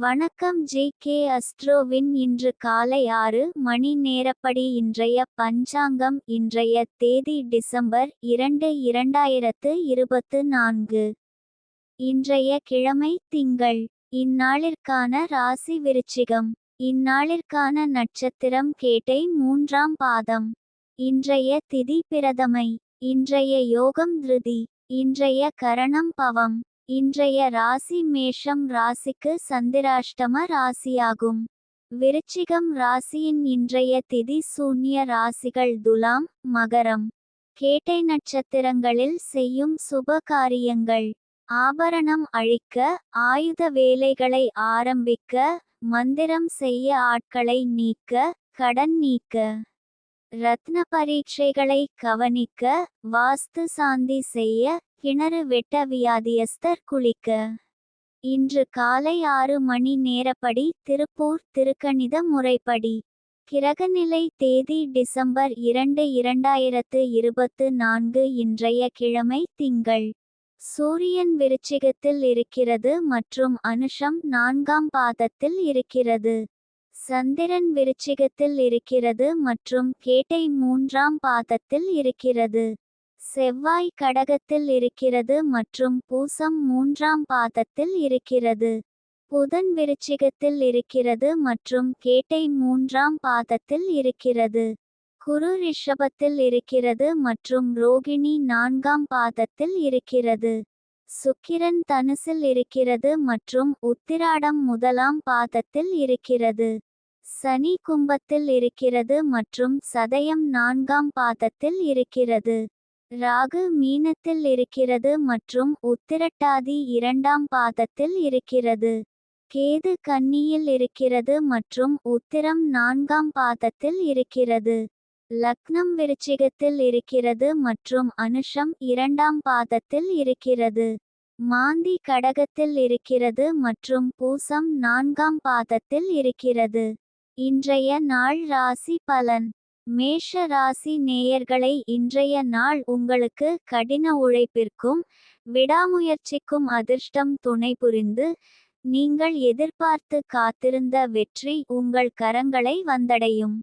வணக்கம் ஜி.கே. அஸ்ட்ரோவின் இன்று காலை 6 மணி நேரப்படி இன்றைய பஞ்சாங்கம். இன்றைய தேதி டிசம்பர் 2, 2024. இன்றைய கிழமை திங்கள். இந்நாளிற்கான ராசி விருச்சிகம். இந்நாளிற்கான நட்சத்திரம் கேட்டை 3ஆம் பாதம். இன்றைய திதி பிரதமை. இன்றைய யோகம் திருதி. இன்றைய கரணம் பவம். இன்றைய ராசி மேஷம் ராசிக்கு சந்திராஷ்டம ராசியாகும். விருச்சிகம் ராசியின் இன்றைய திதி சூன்ய ராசிகள் துலாம், மகரம். கேட்டை நட்சத்திரங்களில் செய்யும் சுப காரியங்கள்: ஆபரணம் அழிக்க, ஆயுத வேலைகளை ஆரம்பிக்க, மந்திரம் செய்ய, ஆட்களை நீக்க, கடன் நீக்க, ரத்ன பரீட்சைகளை கவனிக்க, வாஸ்து சாந்தி செய்ய, கிணறு வெட்ட, வியாதியஸ்தர் குளிக்க. இன்று காலை 6 மணி நேரப்படி திருப்பூர் திருக்கணித முறைப்படி. கிரகநிலை தேதி டிசம்பர் 2, 2024. இன்றைய கிழமை திங்கள். சூரியன் விருச்சிகத்தில் இருக்கிறது மற்றும் அனுஷம் 4ஆம் பாதத்தில் இருக்கிறது. சந்திரன் விருச்சிகத்தில் இருக்கிறது மற்றும் கேட்டை 3ஆம் பாதத்தில் இருக்கிறது. செவ்வாய் கடகத்தில் இருக்கிறது மற்றும் பூசம் 3ஆம் பாதத்தில் இருக்கிறது. புதன் விருச்சிகத்தில் இருக்கிறது மற்றும் கேட்டை 3ஆம் பாதத்தில் இருக்கிறது. குரு ரிஷபத்தில் இருக்கிறது மற்றும் ரோகிணி 4ஆம் பாதத்தில் இருக்கிறது. சுக்கிரன் தனுசில் இருக்கிறது மற்றும் உத்திராடம் 1ஆம் பாதத்தில் இருக்கிறது. சனி கும்பத்தில் இருக்கிறது மற்றும் சதயம் 4ஆம் பாதத்தில் இருக்கிறது. ராகு மீனத்தில் இருக்கிறது மற்றும் உத்திரட்டாதி 2ஆம் பாதத்தில் இருக்கிறது. கேது கன்னியில் இருக்கிறது மற்றும் உத்திரம் 4ஆம் பாதத்தில் இருக்கிறது. லக்னம் விருச்சிகத்தில் இருக்கிறது மற்றும் அனுஷம் 2ஆம் பாதத்தில் இருக்கிறது. மாந்தி கடகத்தில் இருக்கிறது மற்றும் பூசம் 4ஆம் பாதத்தில் இருக்கிறது. இன்றைய நாள் ராசி பலன். மேஷ ராசி நேயர்களை, இன்றைய நாள் உங்களுக்கு கடின உழைப்பிற்கும் விடாமுயற்சிக்கும் அதிர்ஷ்டம் துணை புரிந்து, நீங்கள் எதிர்பார்த்து காத்திருந்த வெற்றி உங்கள் கரங்களை வந்தடையும்.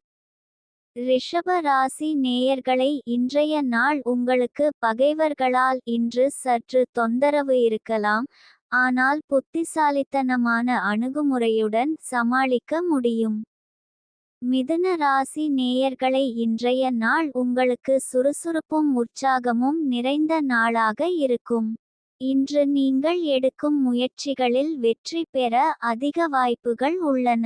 ரிஷப ராசி நேயர்களை, இன்றைய நாள் உங்களுக்கு பகைவர்களால் இன்று சற்று தொந்தரவு இருக்கலாம், ஆனால் புத்திசாலித்தனமான அணுகுமுறையுடன் சமாளிக்க முடியும். மிதுன ராசி நேயர்களை, இன்றைய நாள் உங்களுக்கு சுறுசுறுப்பும் உற்சாகமும் நிறைந்த நாளாக இருக்கும். இன்று நீங்கள் எடுக்கும் முயற்சிகளில் வெற்றி பெற அதிக வாய்ப்புகள் உள்ளன.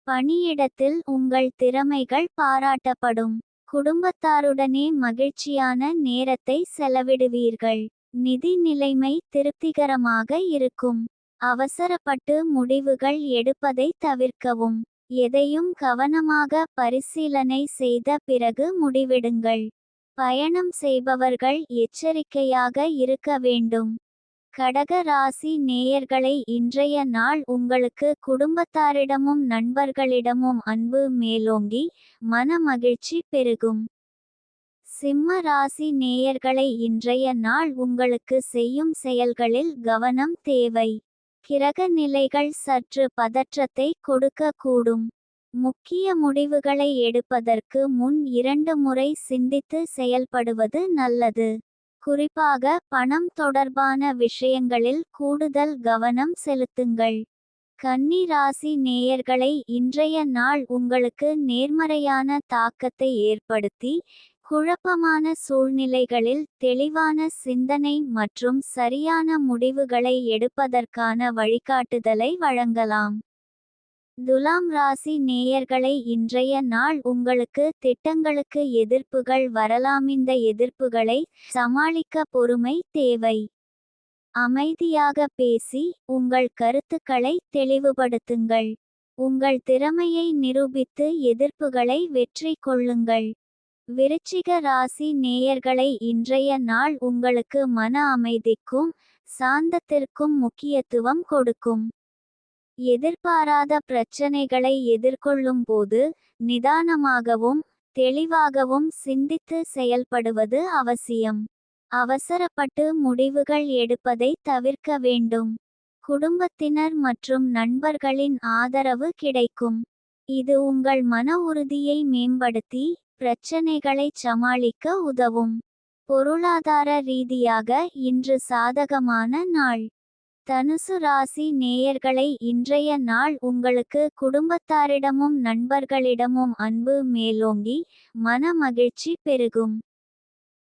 பணியிடத்தில் உங்கள் திறமைகள் பாராட்டப்படும். குடும்பத்தாருடனே மகிழ்ச்சியான நேரத்தை செலவிடுவீர்கள். நிதி நிலைமை திருப்திகரமாக இருக்கும். அவசரப்பட்டு முடிவுகள் எடுப்பதை தவிர்க்கவும். எதையும் கவனமாக பரிசீலனை செய்த பிறகு முடிவெடுங்கள். பயணம் செய்பவர்கள் எச்சரிக்கையாக இருக்க வேண்டும். கடக ராசி நேயர்களை, இன்றைய நாள் உங்களுக்கு குடும்பத்தாரிடமும் நண்பர்களிடமும் அன்பு மேலோங்கி மன மகிழ்ச்சி பெருகும். சிம்ம ராசி நேயர்களை, இன்றைய நாள் உங்களுக்கு செய்யும் செயல்களில் கவனம் தேவை. கிரக நிலைகள் சற்று பதற்றத்தை கொடுக்க கூடும். முக்கிய முடிவுகளை எடுப்பதற்கு முன் 2 முறை சிந்தித்து செயல்படுவது நல்லது. குறிப்பாக பணம் தொடர்பான விஷயங்களில் கூடுதல் கவனம் செலுத்துங்கள். கன்னி ராசி நேயர்களை, இன்றைய நாள் உங்களுக்கு நேர்மறையான தாக்கத்தை ஏற்படுத்தி, குழப்பமான சூழ்நிலைகளில் தெளிவான சிந்தனை மற்றும் சரியான முடிவுகளை எடுப்பதற்கான வழிகாட்டுதலை வழங்கலாம். துலாம் ராசி நேயர்களை, இன்றைய நாள் உங்களுக்கு திட்டங்களுக்கு எதிர்ப்புகள் வரலாம். இந்த எதிர்ப்புகளை சமாளிக்க பொறுமை தேவை. அமைதியாக பேசி உங்கள் கருத்துக்களை தெளிவுபடுத்துங்கள். உங்கள் திறமையை நிரூபித்து எதிர்ப்புகளை வெற்றி கொள்ளுங்கள். விருச்சிக ராசி நேயர்களை, இன்றைய நாள் உங்களுக்கு மன அமைதிக்கும் சாந்தத்திற்கும் முக்கியத்துவம் கொடுக்கும். எதிர்பாராத பிரச்சனைகளை எதிர்கொள்ளும் போது நிதானமாகவும் தெளிவாகவும் சிந்தித்து செயல்படுவது அவசியம். அவசரப்பட்டு முடிவுகள் எடுப்பதை தவிர்க்க வேண்டும். குடும்பத்தினர் மற்றும் நண்பர்களின் ஆதரவு கிடைக்கும். இது உங்கள் மன உறுதியை மேம்படுத்தி பிரச்சனைகளைச் சமாளிக்க உதவும். பொருளாதார ரீதியாக இன்று சாதகமான நாள். தனுசு ராசி நேயர்களை, இன்றைய நாள் உங்களுக்கு குடும்பத்தாரிடமும் நண்பர்களிடமும் அன்பு மேலோங்கி மன மகிழ்ச்சி பெருகும்.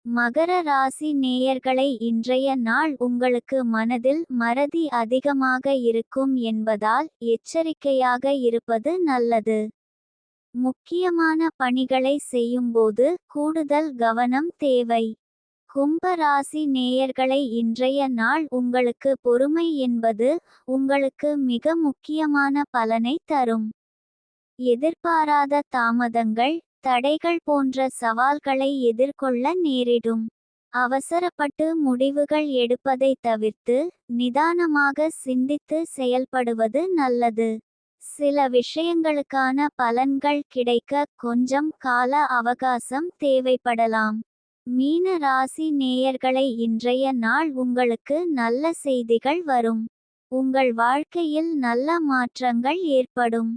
மகர ராசி நேயர்களை, இன்றைய நாள் உங்களுக்கு மனதில் மறதி அதிகமாக இருக்கும் என்பதால் எச்சரிக்கையாக இருப்பது நல்லது. முக்கியமான பணிகளை செய்யும்போது கூடுதல் கவனம் தேவை. கும்ப ராசி நேயர்களை, இன்றைய நாள் உங்களுக்கு பொறுமை என்பது உங்களுக்கு மிக முக்கியமான பலனை தரும். எதிர்பாராத தாமதங்கள், தடைகள் போன்ற சவால்களை எதிர்கொள்ள நேரிடும். அவசரப்பட்டு முடிவுகள் எடுப்பதை தவிர்த்து நிதானமாக சிந்தித்து செயல்படுவது நல்லது. சில விஷயங்களுக்கான பலன்கள் கிடைக்க கொஞ்சம் கால அவகாசம் தேவைப்படலாம். மீன ராசி நேயர்களை, இன்றைய நாள் உங்களுக்கு நல்ல செய்திகள் வரும். உங்கள் வாழ்க்கையில் நல்ல மாற்றங்கள் ஏற்படும்.